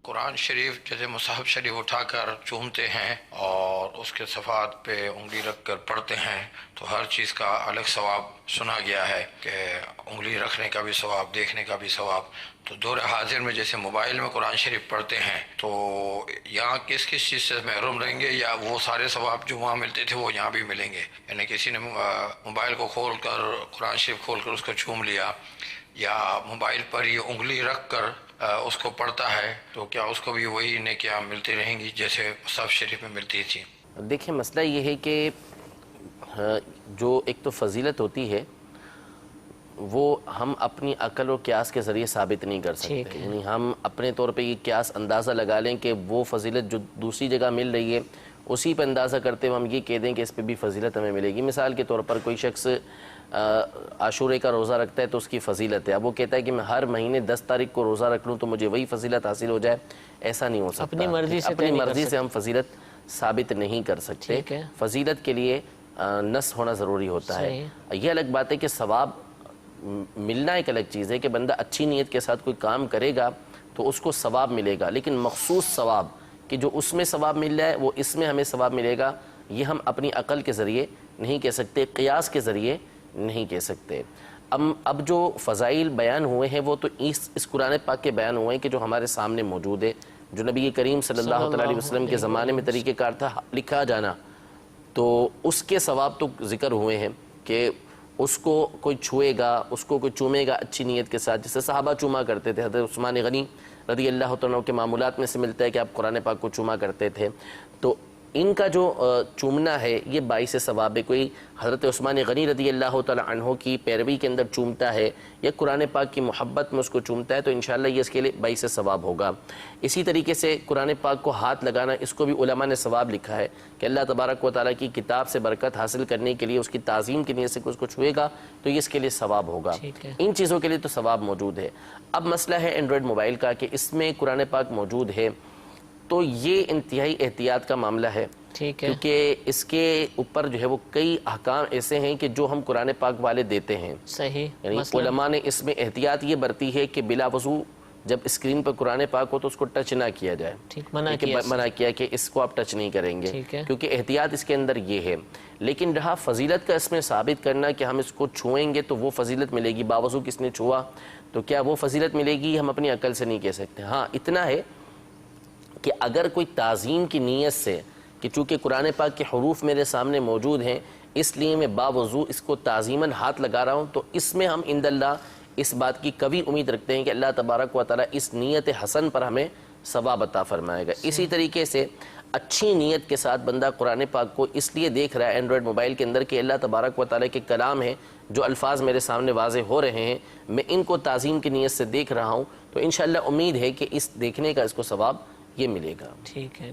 قرآن شریف جیسے مصحف شریف اٹھا کر چومتے ہیں اور اس کے صفحات پہ انگلی رکھ کر پڑھتے ہیں تو ہر چیز کا الگ ثواب سنا گیا ہے کہ انگلی رکھنے کا بھی ثواب، دیکھنے کا بھی ثواب۔ تو دور حاضر میں جیسے موبائل میں قرآن شریف پڑھتے ہیں تو یہاں کس کس چیز سے محروم رہیں گے، یا وہ سارے ثواب جو وہاں ملتے تھے وہ یہاں بھی ملیں گے؟ یعنی کسی نے موبائل کو کھول کر قرآن شریف کھول کر اس کو چوم لیا، یا موبائل پر یہ انگلی رکھ کر اس کو پڑھتا ہے، تو کیا اس کو بھی وہی نیکیاں ملتی رہیں گی جیسے مصحف شریف میں ملتی تھی؟ دیکھیں مسئلہ یہ ہے کہ جو ایک تو فضیلت ہوتی ہے وہ ہم اپنی عقل اور قیاس کے ذریعے ثابت نہیں کر سکتے، یعنی ہم اپنے طور پہ یہ قیاس اندازہ لگا لیں کہ وہ فضیلت جو دوسری جگہ مل رہی ہے اسی پہ اندازہ کرتے ہوئے ہم یہ کہہ دیں کہ اس پہ بھی فضیلت ہمیں ملے گی۔ مثال کے طور پر کوئی شخص عاشورے کا روزہ رکھتا ہے تو اس کی فضیلت ہے، اب وہ کہتا ہے کہ میں ہر مہینے 10 تاریخ کو روزہ رکھ لوں تو مجھے وہی فضیلت حاصل ہو جائے، ایسا نہیں ہو سکتا۔ اپنی مرضی سے ہم فضیلت ثابت نہیں کر سکتے، فضیلت کے لیے نص ہونا ضروری ہوتا ہے۔ یہ الگ بات ہے کہ ثواب ملنا ایک الگ چیز ہے کہ بندہ اچھی نیت کے ساتھ کوئی کام کرے گا تو اس کو ثواب ملے گا، لیکن مخصوص ثواب کہ جو اس میں ثواب مل رہا ہے وہ اس میں ہمیں ثواب ملے گا، یہ ہم اپنی عقل کے ذریعے نہیں کہہ سکتے، قیاس کے ذریعے نہیں کہہ سکتے۔ اب جو فضائل بیان ہوئے ہیں وہ تو اس قرآن پاک کے بیان ہوئے ہیں کہ جو ہمارے سامنے موجود ہے، جو نبی کریم صلی اللہ علیہ وسلم کے زمانے میں طریقہ کار تھا لکھا جانا، تو اس کے ثواب تو ذکر ہوئے ہیں کہ اس کو کوئی چھوئے گا، اس کو کوئی چومے گا اچھی نیت کے ساتھ، جیسے صحابہ چوما کرتے تھے۔ حضرت عثمان غنی رضی اللہ عنہ کے معمولات میں سے ملتا ہے کہ آپ قرآن پاک کو چوما کرتے تھے، تو ان کا جو چومنا ہے یہ باعث ثواب ہے۔ کوئی حضرت عثمان غنی رضی اللہ تعالی عنہ کی پیروی کے اندر چومتا ہے یا قرآن پاک کی محبت میں اس کو چومتا ہے تو انشاءاللہ یہ اس کے لیے باعث ثواب ہوگا۔ اسی طریقے سے قرآن پاک کو ہاتھ لگانا، اس کو بھی علماء نے ثواب لکھا ہے کہ اللہ تبارک و تعالیٰ کی کتاب سے برکت حاصل کرنے کے لیے اس کی تعظیم کی نیت سے اس کو چھوئے گا تو یہ اس کے لیے ثواب ہوگا۔ ان چیزوں کے لیے تو ثواب موجود ہے۔ اب مسئلہ ہے اینڈرائڈ موبائل کا کہ اس میں قرآن پاک موجود ہے تو یہ انتہائی احتیاط کا معاملہ ہے، کیونکہ اس کے اوپر جو ہے وہ کئی احکام ایسے ہیں کہ جو ہم قرآن پاک والے دیتے ہیں۔ یعنی علماء نے اس میں احتیاط یہ برتی ہے کہ بلا وضو جب اسکرین پر قرآن پاک ہو تو اس کو ٹچ نہ کیا جائے، منع کیا کہ اس کو آپ ٹچ نہیں کریں گے، کیونکہ احتیاط اس کے اندر یہ ہے۔ لیکن رہا فضیلت کا اس میں ثابت کرنا کہ ہم اس کو چھوئیں گے تو وہ فضیلت ملے گی، باوضو کس نے چھوا تو کیا وہ فضیلت ملے گی، ہم اپنی عقل سے نہیں کہہ سکتے۔ ہاں اتنا ہے کہ اگر کوئی تعظیم کی نیت سے کہ چونکہ قرآن پاک کے حروف میرے سامنے موجود ہیں اس لیے میں باوضو اس کو تعظیماً ہاتھ لگا رہا ہوں، تو اس میں ہم عند اللہ اس بات کی کبھی امید رکھتے ہیں کہ اللہ تبارک و تعالیٰ اس نیت حسن پر ہمیں ثواب عطا فرمائے گا۔ اسی طریقے سے اچھی نیت کے ساتھ بندہ قرآن پاک کو اس لیے دیکھ رہا ہے اینڈرائڈ موبائل کے اندر کہ اللہ تبارک و تعالیٰ کے کلام ہیں، جو الفاظ میرے سامنے واضح ہو رہے ہیں میں ان کو تعظیم کی نیت سے دیکھ رہا ہوں، تو انشاءاللہ امید ہے کہ اس دیکھنے کا اس کو ثواب یہ ملے گا۔ ٹھیک ہے۔